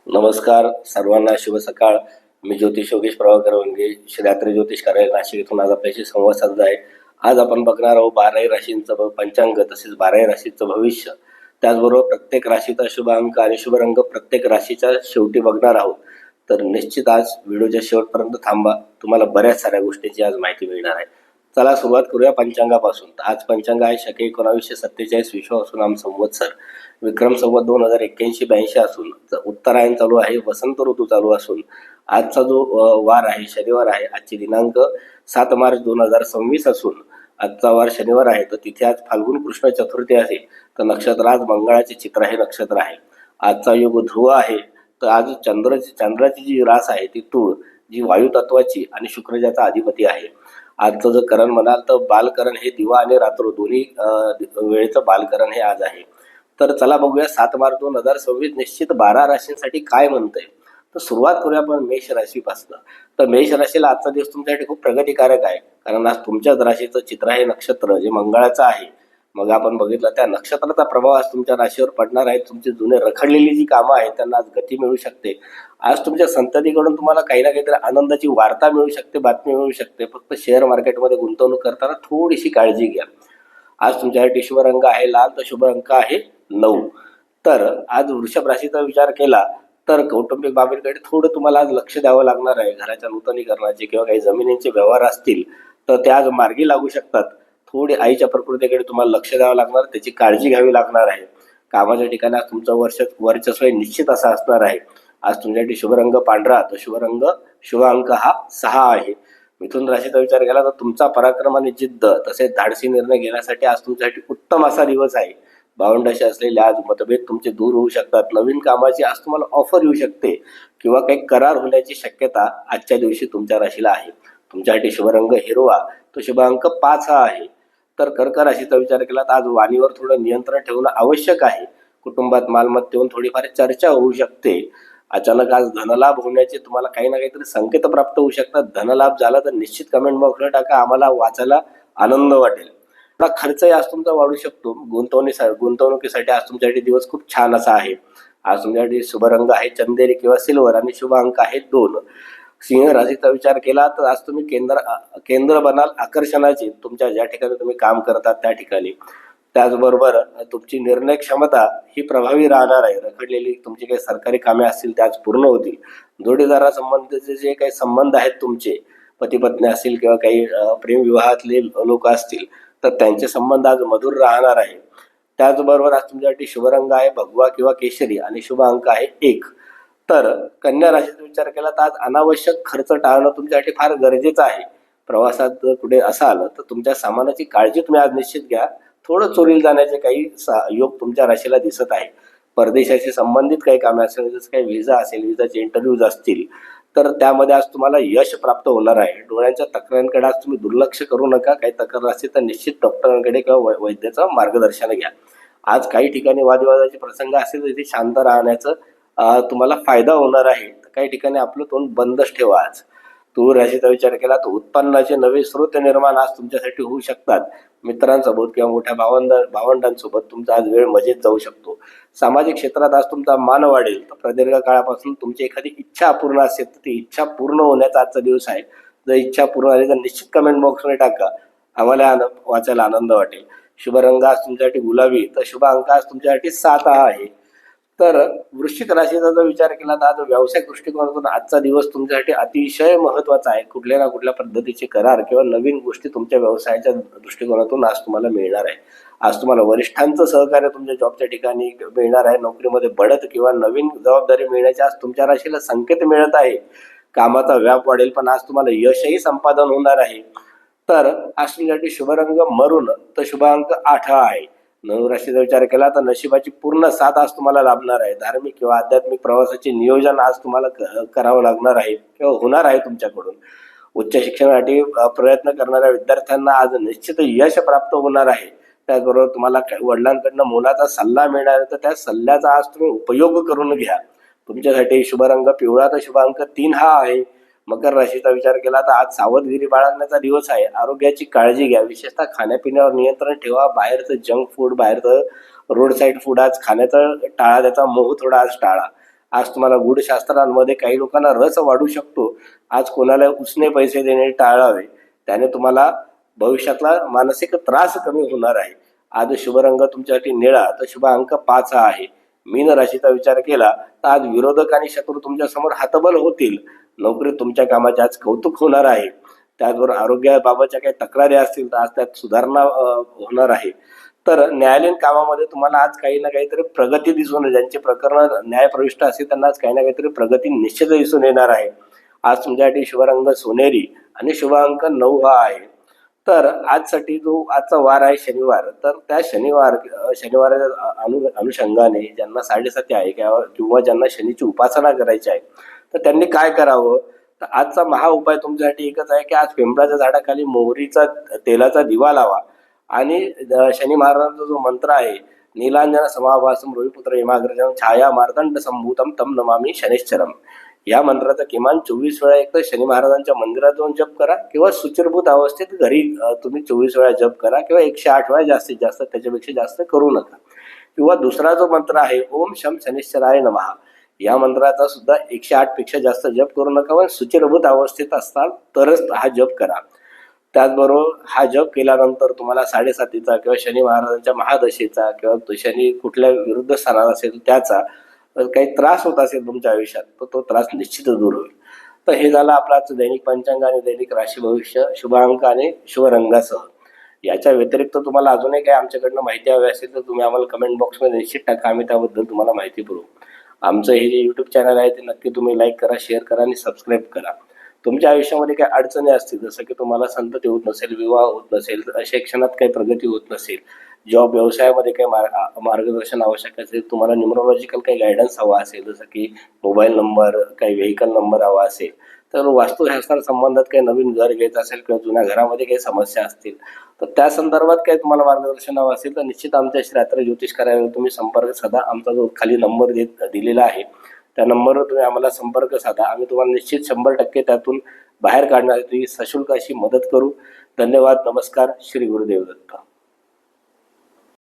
नमस्कार सर्वांना, शुभ सकाळ. मी ज्योतिष योगेश प्रभाकर वंगे, श्रीरात्री ज्योतिष कार्यालय नाशिक येथून आज आपल्याशी संवाद साधला आहे. आज आपण बघणार आहोत 12 राशींचं पंचांग तसेच 12 राशीचं भविष्य. त्याचबरोबर प्रत्येक राशीचा शुभ अंक आणि शुभ रंग प्रत्येक राशीच्या शेवटी बघणार आहोत. तर निश्चित आज व्हिडिओच्या शेवटपर्यंत थांबा, तुम्हाला बऱ्याच साऱ्या गोष्टींची आज माहिती मिळणार आहे. चला सुरुवात करूया पंचांगापासून. आज पंचांग आहे शके 1947 विश्वावसुनाम संवत्सर, विक्रम संवत 2081-82 असून उत्तरायण चालू आहे, वसंत ऋतू चालू असून आजचा जो वार आहे शनिवार आहे. आजची दिनांक 7 मार्च 2026 असून आजचा वार शनिवार आहे. तर तिथे आज फाल्गुन कृष्ण चतुर्थी आहे. तर नक्षत्र आज मंगळाचे चित्र हे नक्षत्र आहे. आजचा योग ध्रुव आहे. तर आज चंद्राची जी रास आहे ती तूळ, जी वायू तत्वाची आणि शुक्र ज्याचा अधिपती आहे. आजचं जर करण म्हणाल तर बालकरण हे दिवा आणि रात्र दोन्ही वेळेचं बालकरण हे आज आहे. तर चला बघूया 7 मार्च 2026 निश्चित 12 राशींसाठी काय म्हणतंय. तर सुरुवात करूया आपण मेष राशीपासून. तर मेष राशीला आजचा दिवस तुमच्यासाठी खूप प्रगतिकारक आहे, कारण आज तुमच्याच राशीचं चित्र आहे नक्षत्र जे मंगळाचं आहे. मग आपण बघितलं त्या नक्षत्राचा प्रभाव आज तुमच्या राशीवर पडणार आहे. तुमची जुने रखडलेली जी कामं आहेत त्यांना आज गती मिळू शकते. आज तुमच्या संततीकडून तुम्हाला काही ना काहीतरी आनंदाची वार्ता मिळू शकते, बातमी मिळू शकते. फक्त शेअर मार्केटमध्ये गुंतवणूक करताना थोडीशी काळजी घ्या. आज तुमच्यासाठी शुभ रंग आहे लाल, तर शुभ अंक आहे 9. तर आज वृषभ राशीचा विचार केला तर कौटुंबिक बाबींकडे थोडं तुम्हाला आज लक्ष द्यावं लागणार आहे. घराच्या नूतनीकरणाचे किंवा काही जमिनींचे व्यवहार असतील तर ते आज मार्गी लागू शकतात. थोडी आईच्या प्रकृतीकडे तुम्हाला लक्ष द्यावं लागणार, त्याची काळजी घ्यावी लागणार आहे. कामाच्या ठिकाणी आज तुमचं वर्चस्व निश्चित असं असणार आहे. आज तुमच्यासाठी शुभ रंग पांढरा, तर शुभ अंक हा 6 आहे. मिथुन राशीचा विचार केला तर तुमचा पराक्रम आणि जिद्द तसेच धाडसी निर्णय घेण्यासाठी आज तुमच्यासाठी उत्तम असा दिवस आहे. भावंडाशी असलेले आज मतभेद तुमचे दूर होऊ शकतात. नवीन कामाची आज तुम्हाला ऑफर येऊ शकते किंवा काही करार होण्याची शक्यता आजच्या दिवशी तुमच्या राशीला आहे. तुमच्यासाठी शुभ रंग हिरवा, तो शुभ अंक 5 हा आहे. तर कर्क राशीचा विचार केला तर आज वाणीवर थोडं नियंत्रण ठेवणं आवश्यक आहे. कुटुंबात मालमत्तेवरून थोडीफार चर्चा होऊ शकते. अचानक आज धनलाभ होण्याचे तुम्हाला काही ना काहीतरी संकेत प्राप्त होऊ शकतात. धनलाभ झाला तर निश्चित कमेंट बॉक्सला टाका, आम्हाला वाचायला आनंद वाटेल. थोडा खर्चही आज तुमचा वाढू शकतो. गुंतवणुकीसाठी आज तुमच्यासाठी दिवस खूप छान असा आहे. आज तुमच्यासाठी शुभ रंग आहे चंदेरी किंवा सिल्वर आणि शुभ अंक आहे 2. सिंह राशीचा विचार केला तर आज तुम्ही केंद्र बनाल आकर्षणाचे तुमच्या ज्या ठिकाणी तुम्ही काम करतात त्या ठिकाणी. त्याचबरोबर तुमची निर्णय क्षमता ही प्रभावी राहणार आहे. रखडलेली तुमची काही सरकारी कामे असतील ते आज पूर्ण होतील. जोडीदारासंबंधीचे जे काही संबंध आहेत तुमचे, पती पत्नी असतील किंवा काही प्रेम विवाहातले लोक असतील तर त्यांचे संबंध आज मधुर राहणार आहे. त्याचबरोबर आज तुमच्यासाठी शुभ रंग आहे भगवा किंवा केशरी आणि शुभ अंक आहे 1. तर कन्या राशीचा विचार केला तर आज अनावश्यक खर्च टाळणं तुमच्यासाठी फार गरजेचं आहे. प्रवासात जर कुठे असाल तर तुमच्या सामानाची काळजी तुम्ही आज निश्चित घ्या. थोडं चोरीला जाण्याचे काही योग तुमच्या राशीला दिसत आहे. परदेशाशी संबंधित काही कामे असेल, जसं काही व्हिसा असेल, व्हिसाचे इंटरव्ह्यूज असतील तर त्यामध्ये आज तुम्हाला यश प्राप्त होणार आहे. डोळ्यांच्या तक्रारींकडे आज तुम्ही दुर्लक्ष करू नका. काही तक्रार असतील तर निश्चित डॉक्टरांकडे किंवा वैद्याचं मार्गदर्शन घ्या. आज काही ठिकाणी वादविवादाचे प्रसंग असतील तर तिथे शांत राहण्याचं तुम्हाला फायदा होणार आहे. तर काही ठिकाणी आपलं तोंड बंदच ठेवा. आज तूळ राशीचा विचार केला तर उत्पन्नाचे नवे स्रोत निर्माण आज तुमच्यासाठी होऊ शकतात. मित्रांसोबत किंवा मोठ्या भावंडांसोबत तुमचा आज वेळ मजेत जाऊ शकतो. सामाजिक क्षेत्रात आज तुमचा मान वाढेल. तर प्रदीर्घ काळापासून तुमची एखादी इच्छा अपूर्ण असेल तर ती इच्छा पूर्ण होण्याचा आजचा दिवस आहे. जर इच्छा पूर्ण झाली तर निश्चित कमेंट बॉक्समध्ये टाका, आम्हाला वाचायला आनंद वाटेल. शुभ रंग आज तुमच्यासाठी गुलाबी, तर शुभ अंक आज तुमच्यासाठी 7 हा आहे. तर वृश्चिक राशीचा जर विचार केला तर आज व्यावसायिक दृष्टिकोनातून आजचा दिवस तुमच्यासाठी अतिशय महत्वाचा आहे. कुठल्या ना कुठल्या पद्धतीचे करार किंवा नवीन गोष्टी तुमच्या व्यवसायाच्या दृष्टिकोनातून आज तुम्हाला मिळणार आहे. आज तुम्हाला वरिष्ठांचं सहकार्य तुमच्या जॉबच्या ठिकाणी मिळणार आहे. नोकरीमध्ये बढत किंवा नवीन जबाबदारी मिळण्याचे आज तुमच्या राशीला संकेत मिळत आहे. कामाचा व्याप वाढेल, पण आज तुम्हाला यशही संपादन होणार आहे. तर आज तुमच्यासाठी शुभ रंग मरून, तर शुभ अंक 8 आहे. राशीचा विचार केला तर नशिबाची पूर्ण साथ आज तुम्हाला लाभणार आहे. धार्मिक किंवा आध्यात्मिक प्रवासाचे नियोजन आज तुम्हाला करावं लागणार आहे किंवा होणार आहे तुमच्याकडून. उच्च शिक्षणासाठी प्रयत्न करणाऱ्या विद्यार्थ्यांना आज निश्चित यश प्राप्त होणार आहे. त्याचबरोबर तुम्हाला वडिलांकडनं मोलाचा सल्ला मिळणार आहे, तर त्या सल्ल्याचा आज तुम्ही उपयोग करून घ्या. तुमच्यासाठी शुभ रंग पिवळा, तर शुभ अंक 3 हा आहे. मकर राशीचा विचार केला तर आज सावधगिरी बाळगण्याचा दिवस आहे. आरोग्याची काळजी घ्या, विशेषतः खाण्यापिण्यावर नियंत्रण ठेवा. बाहेरचं जंक फूड, बाहेरचं रोड साईड फूड आज खाण्याचं टाळा, त्याचा मोह थोडा आज टाळा. आज तुम्हाला गूढशास्त्रांमध्ये काही लोकांना रस वाढू शकतो. आज कोणाला उसने पैसे देणे टाळावे, त्याने तुम्हाला भविष्यातला मानसिक त्रास कमी होणार आहे. आज शुभ रंग तुमच्यासाठी निळा, तर शुभ अंक 5 हा आहे. मीन राशीचा विचार केला तर आज विरोधक आणि शत्रू तुमच्या समोर हतबल होतील. नोकरीत तुमच्या कामाचे आज कौतुक होणार आहे. त्याचबरोबर आरोग्याबाबतच्या काही तक्रारी असतील तर आज त्यात सुधारणा होणार आहे. तर न्यायालयीन कामामध्ये तुम्हाला आज काही ना काहीतरी प्रगती दिसून येईल. ज्यांची प्रकरण न्यायप्रविष्ट असतील त्यांना आज काही ना काहीतरी प्रगती निश्चित दिसून येणार आहे. आज तुमच्यासाठी शुभ रंग सोनेरी आणि शुभ अंक 9 हा आहे. तर आजसाठी जो आजचा वार आहे शनिवार, तर त्या शनिवाराच्या अनुषंगाने ज्यांना 7:30 आहे किंवा ज्यांना शनीची उपासना करायची आहे तर त्यांनी काय करावं, तर आजचा महा उपाय तुमच्यासाठी एकच आहे की आज पिंपळाच्या झाडाखाली मोहरीचा तेलाचा दिवा लावा आणि शनी महाराजांचा जो मंत्र आहे, नीलांजन समाभासम रविपुत्र यमाग्रजम छाया मार्तंड संभूतम तम नमामि शनिश्चरम, या मंत्राचा किमान 24 वेळा एक तर शनी महाराजांच्या मंदिरात जाऊन जप करा किंवा सुचिरभूत अवस्थेत घरी तुम्ही 24 वेळा जप करा किंवा 108 वेळा जास्तीत जास्त, त्याच्यापेक्षा जास्त करू नका. किंवा दुसरा जो मंत्र आहे ओम शम शनिश्चराय नमः, या मंत्राचा सुद्धा 108 पेक्षा जास्त जप करू नका, पण सुचिरभूत अवस्थेत असताल तरच हा जप करा. त्याचबरोबर हा जप केल्यानंतर तुम्हाला 7:30चा किंवा शनी महाराजांच्या महादशेचा किंवा शनी कुठल्या विरुद्ध स्थानात असेल त्याचा काही त्रास होत असेल तुमच्या आयुष्यात तर तो त्रास निश्चितच दूर होईल. तर हे झालं आपलं आजचं दैनिक पंचांग आणि दैनिक राशी भविष्य शुभ अंक आणि शुभ रंगासह. याच्या व्यतिरिक्त तुम्हाला अजूनही काही आमच्याकडनं माहिती हवी असेल तर तुम्ही आम्हाला कमेंट बॉक्समध्ये निश्चित टाका, आम्ही त्याबद्दल तुम्हाला माहिती पुरवू. आमचं हे जे यूट्यूब चॅनल आहे ते नक्की तुम्ही लाईक करा, शेअर करा आणि सबस्क्राईब करा. तुमच्या आयुष्यामध्ये काही अडचणी असतील, जसं की तुम्हाला संतती होत नसेल, विवाह होत नसेल, शिक्षणात काही प्रगती होत नसेल, जॉब व्यवसायामध्ये काही मार्गदर्शन आवश्यक असेल, तुम्हाला न्यूमरोलॉजिकल काही गायडन्स हवा असेल, जसं की मोबाईल नंबर, काही व्हेकल नंबर हवा असेल, तर वास्तुशास्त्र संबंधात काही नवीन घर घ्यायचं असेल किंवा जुन्या घरामध्ये काही समस्या असतील तर त्या संदर्भात काही तुम्हाला मार्गदर्शन हवं असेल तर निश्चित आमच्या रात्र ज्योतिष कार्यालयाला तुम्ही संपर्क साधा. आमचा जो खाली नंबर दिलेला आहे त्या नंबरवर तुम्ही आम्हाला संपर्क साधा. आम्ही तुम्हाला निश्चित 100% त्यातून बाहेर काढण्यासाठी सशुल्क अशी मदत करू. धन्यवाद. नमस्कार. श्री गुरुदेव दत्त.